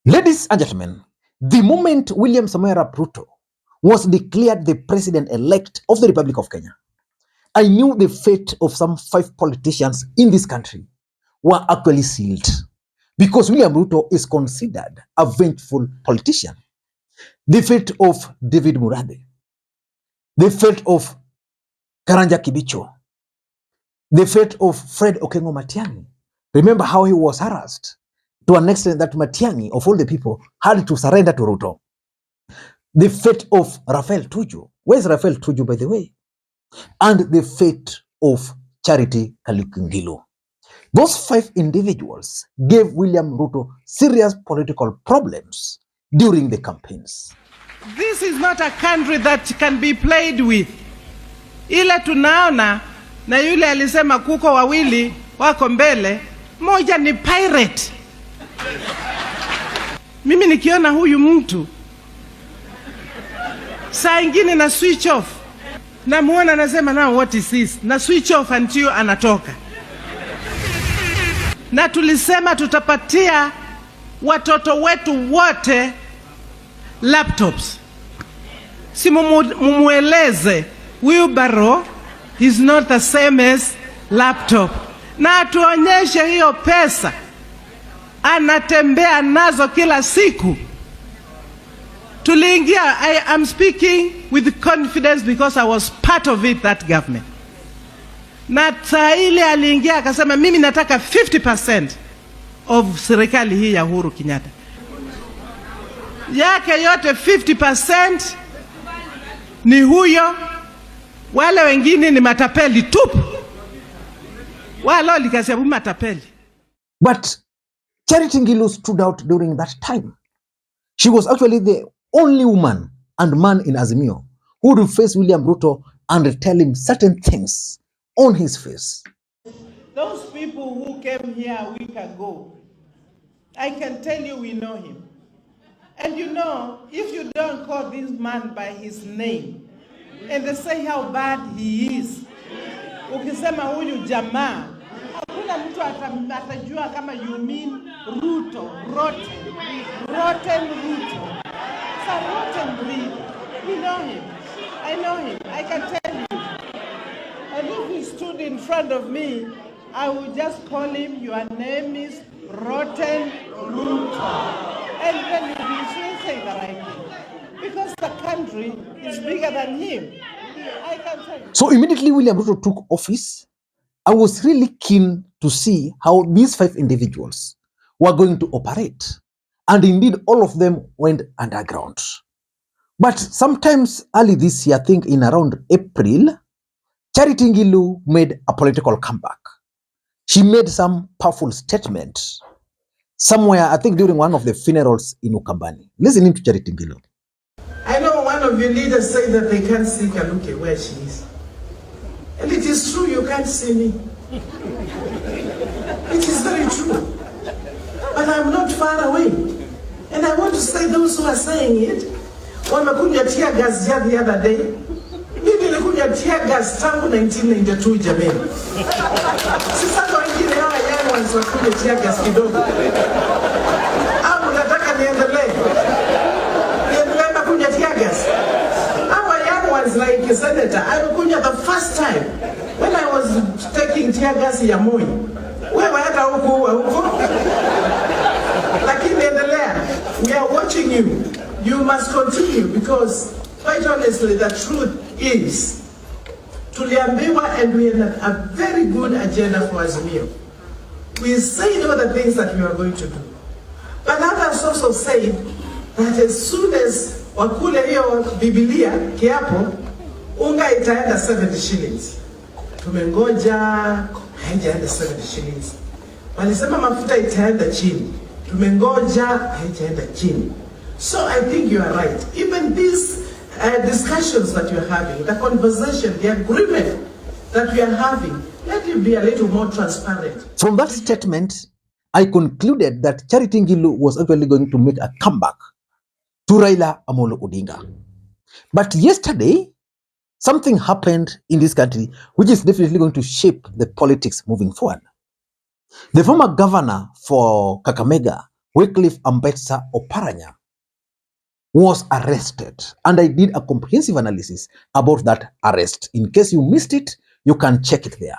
Ladies and gentlemen, the moment William Samoei Arap Ruto was declared the president-elect of the Republic of Kenya, I knew the fate of some 5 politicians in this country were actually sealed, because William Ruto is considered a vengeful politician. The fate of David Murade, the fate of Karanja Kibicho, the fate of Fred Okengo Matiang'i. Remember how he was harassed to an extent that Matiang'i, of all the people, had to surrender to Ruto. The fate of Rafael Tuju. Where's Rafael Tuju, by the way? And the fate of Charity Ngilu. Those 5 individuals gave William Ruto serious political problems during the campaigns. This is not a country that can be played with. Ile tunaona na yule alisema kuko wawili wako mbele, moja ni pirate. Mimi nikiona huyu mtu saa ingine na switch off. Na muona nasema now what is this? Na switch off until anatoka. Na tulisema tutapatia watoto wetu wote laptops. Si mumueleze wheelbarrow is not the same as laptop. Na tuonyeshe hiyo pesa anatembea nazo kila siku. Tuliingia, I am speaking with confidence because I was part of it, that government. Na saa ile aliingia akasema mimi nataka 50% of serikali hii ya Uhuru Kenyatta. Yake yote 50% ni huyo, wale wengine ni matapeli tupu. Wale likasema matapeli. But Charity Ngilu stood out during that time. She was actually the only woman and man in Azimio who would face William Ruto and tell him certain things on his face. Those people who came here a week ago, I can tell you we know him. And you know, if you don't call this man by his name and they say how bad he is, ukisema huyu jamaa, hakuna mtu atajua kama you mean Ruto, rotten Ruto. It's a rotten breed. We know him. I know him. I can tell you. And if he stood in front of me, I would just call him, your name is Rotten Ruto. And then he will say the right thing. Because the country is bigger than him. I can tell you. So immediately William Ruto took office, I was really keen to see how these 5 individuals were going to operate. And indeed, all of them went underground. But sometimes early this year, I think in around April, Charity Ngilu made a political comeback. She made some powerful statements somewhere, I think during one of the funerals in Ukambani. Listening to Charity Ngilu. I know one of your leaders say that they can't see Kaluke where she is. And it is true, you can't see me. It is very true. But I'm not far away. And I want to say those who are saying it, wamekuja tear gas the other day. Mimi nilikuja tear gas tangu 1992 jamani. Sasa kwa wengine hawa young ones wakuja tear gas kidogo. Au nataka niendelee. Niendelee na kuja tear gas. Hawa young ones like Senator, I kuja the first time when I was taking tear gas ya Moi. Wewe hata huko. Lakini endelea. We are watching you. You must continue because, quite honestly, the truth is, tuliambiwa and we have a very good agenda for Azimio. We say all the things that we are going to do. But others also say that as soon as wakule hiyo Biblia, kiapo, unga itaenda 70 shillings. Tumengoja, haijaenda 70 shillings. Walisema mafuta itaenda chini. Tumengoja, haijaenda chini. So I think you are right. Even these discussions that you are having, the conversation, the agreement that we are having, let it be a little more transparent. From that statement, I concluded that Charity Ngilu was actually going to make a comeback to Raila Odinga. But yesterday, something happened in this country which is definitely going to shape the politics moving forward. The former governor for Kakamega, Wycliffe Ambetsa Oparanya was arrested. And I did a comprehensive analysis about that arrest. In case you missed it, you can check it there.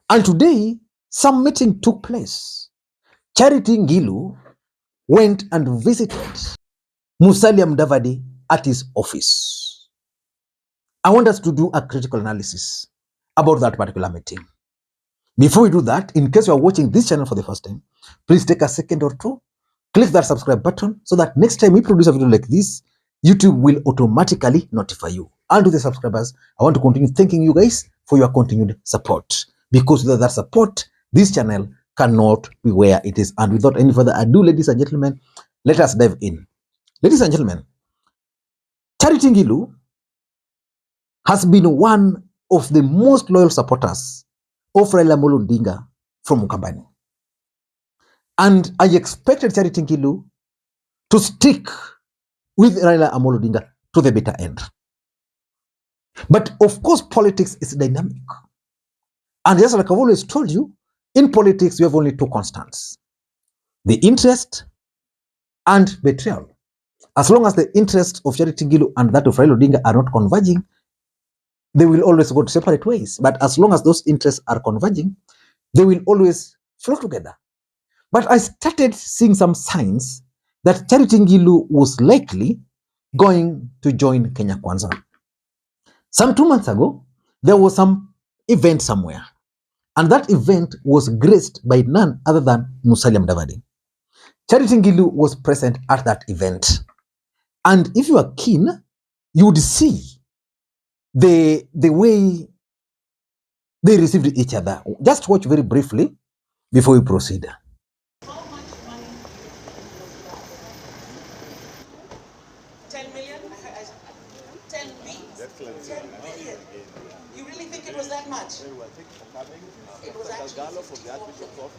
And today, some meeting took place. Charity Ngilu went and visited Musalia Mudavadi at his office. I want us to do a critical analysis about that particular meeting. Before we do that, in case you are watching this channel for the first time, please take a second or two, click that subscribe button so that next time we produce a video like this, YouTube will automatically notify you. And to the subscribers, I want to continue thanking you guys for your continued support. Because without that support, this channel cannot be where it is. And without any further ado, ladies and gentlemen, let us dive in. Ladies and gentlemen, Charity Ngilu has been one of the most loyal supporters of Raila Odinga from Ukambani. And I expected Charity Ngilu to stick with Raila Odinga to the bitter end. But of course, politics is dynamic. And just like I've always told you, in politics, you have only two constants: the interest and betrayal. As long as the interests of Charity Ngilu and that of Raila Odinga are not converging, they will always go to separate ways. But as long as those interests are converging, they will always flow together. But I started seeing some signs that Charity Ngilu was likely going to join Kenya Kwanza. Some 2 months ago, there was some event somewhere. And that event was graced by none other than Musalia Mudavadi. Charity Ngilu was present at that event. And if you are keen, you would see the way they received each other. Just watch very briefly before we proceed. You really think it was that much? It was actually 54.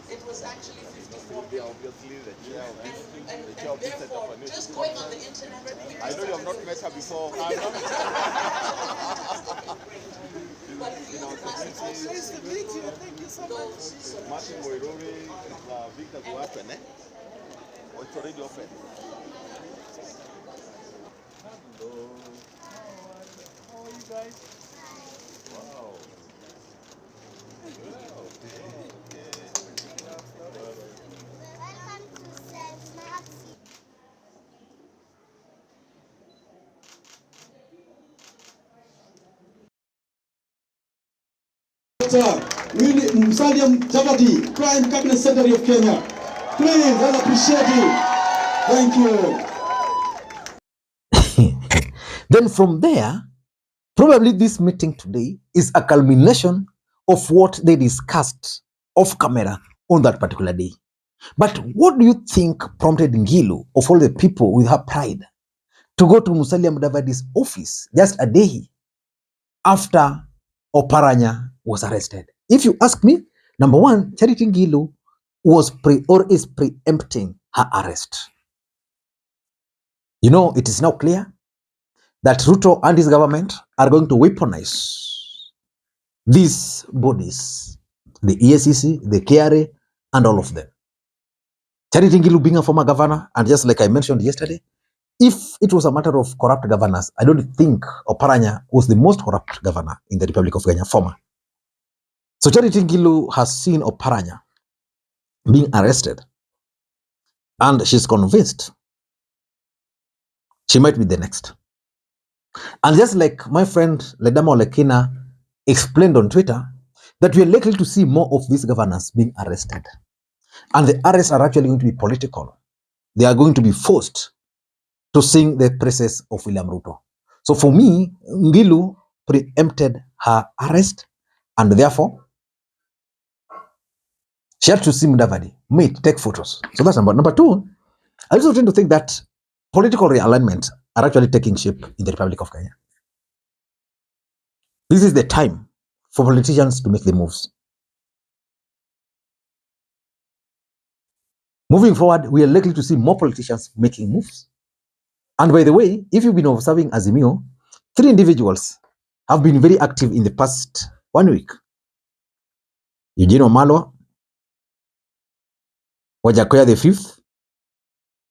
It was actually 54 billion. Obviously, the chair of this, And the chair of this therefore, center for just going on the internet, I know you have not met her before. but you must also Nice to meet you. Thank you so much. Martin Moirori, Victor Guapen, eh? Or it's already open. Hello. How are you guys? Wow. Musalia Mudavadi, Prime Cabinet Secretary of Kenya. Please, I appreciate you. Thank you. Then from there, probably this meeting today is a culmination of what they discussed off camera on that particular day. But what do you think prompted Ngilu, of all the people with her pride, to go to Musalia Mudavadi's office just a day after Oparanya was arrested? If you ask me, number one, Charity Ngilu was is preempting her arrest. You know, it is now clear that Ruto and his government are going to weaponize these bodies, the EACC, the KRA, and all of them. Charity Ngilu being a former governor, and just like I mentioned yesterday, if it was a matter of corrupt governors, I don't think Oparanya was the most corrupt governor in the Republic of Kenya, former. So Charity Ngilu has seen Oparanya being arrested, and she's convinced she might be the next. And just like my friend Ledama Olekina explained on Twitter, that we are likely to see more of these governors being arrested. And the arrests are actually going to be political. They are going to be forced to sing the praises of William Ruto. So for me, Ngilu preempted her arrest, and therefore she had to see Mudavadi meet, take photos. So that's number two. I also tend to think that political realignment are actually taking shape in the Republic of Kenya. This is the time for politicians to make the moves. Moving forward, we are likely to see more politicians making moves. And by the way, if you've been observing Azimio, 3 individuals have been very active in the past 1 week. Eugene Wamalwa, Wajakoya the 5th,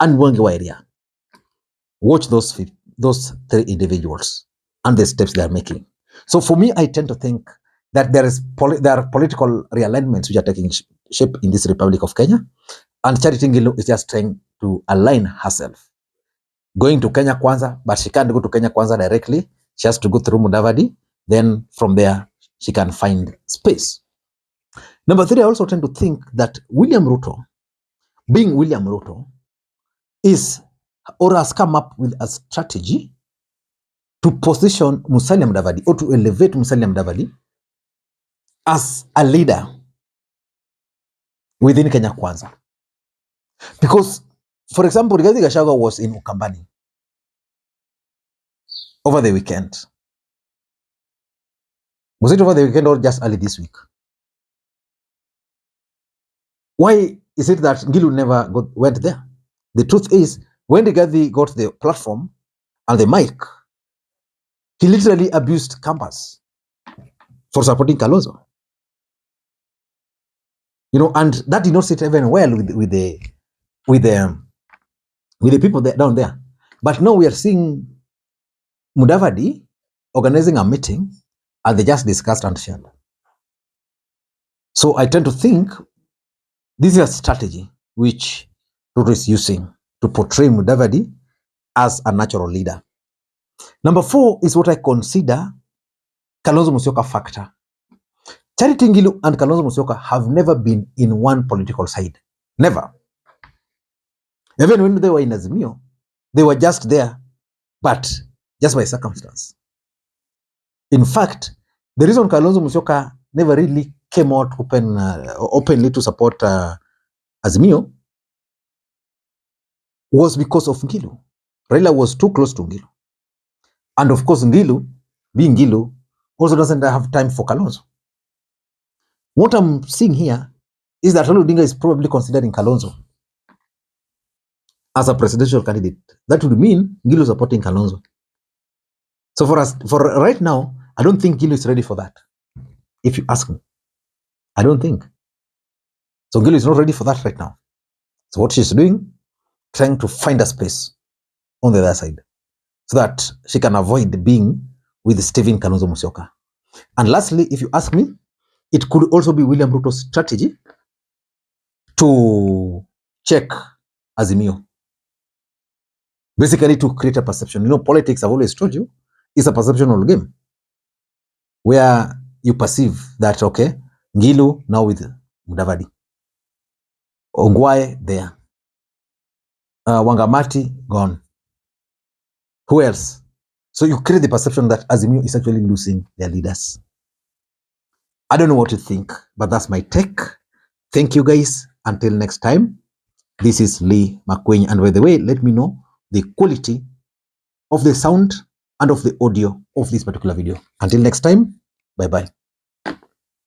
and Mwangi wa area. Watch those three individuals and the steps they are making. So for me, I tend to think that there are political realignments which are taking shape in this Republic of Kenya, and Charity Ngilu is just trying to align herself, going to Kenya Kwanza, but she can't go to Kenya Kwanza directly. She has to go through Mudavadi. Then from there, she can find space. Number 3, I also tend to think that William Ruto, being William Ruto, is or has come up with a strategy to position Musalia Mudavadi or to elevate Musalia Mudavadi as a leader within Kenya Kwanza. Because, for example, Rigathi Gachagua was in Ukambani over the weekend. Was it over the weekend or just early this week? Why is it that Ngilu never went there? The truth is, when Rigathi got the platform and the mic, he literally abused campus for supporting Kalonzo. And that did not sit even well with the people down there. But now we are seeing Mudavadi organizing a meeting, and they just discussed and shared. So I tend to think this is a strategy which Ruto is using to portray Mudavadi as a natural leader. Number 4 is what I consider Kalonzo Musyoka factor. Charity Ngilu and Kalonzo Musyoka have never been in one political side. Never. Even when they were in Azimio, they were just there, but just by circumstance. In fact, the reason Kalonzo Musyoka never really came out openly to support Azimio was because of Ngilu. Raila was too close to Ngilu. And of course, Ngilu, being Ngilu, also doesn't have time for Kalonzo. What I'm seeing here is that Raila Odinga is probably considering Kalonzo as a presidential candidate. That would mean Ngilu supporting Kalonzo. So for right now, I don't think Ngilu is ready for that. If you ask me, I don't think. So Ngilu is not ready for that right now. So what she's doing, trying to find a space on the other side so that she can avoid being with Stephen Kalonzo Musyoka. And lastly, if you ask me, it could also be William Ruto's strategy to check Azimio. Basically to create a perception. Politics, I've always told you, is a perceptual game where you perceive that, okay, Ngilu now with Mudavadi, Ongwae there, Wangamati gone. Who else? So you create the perception that Azimio is actually losing their leaders. I don't know what you think, but that's my take. Thank you guys. Until next time, this is Lee Makwiny. And by the way, let me know the quality of the sound and of the audio of this particular video. Until next time, bye-bye.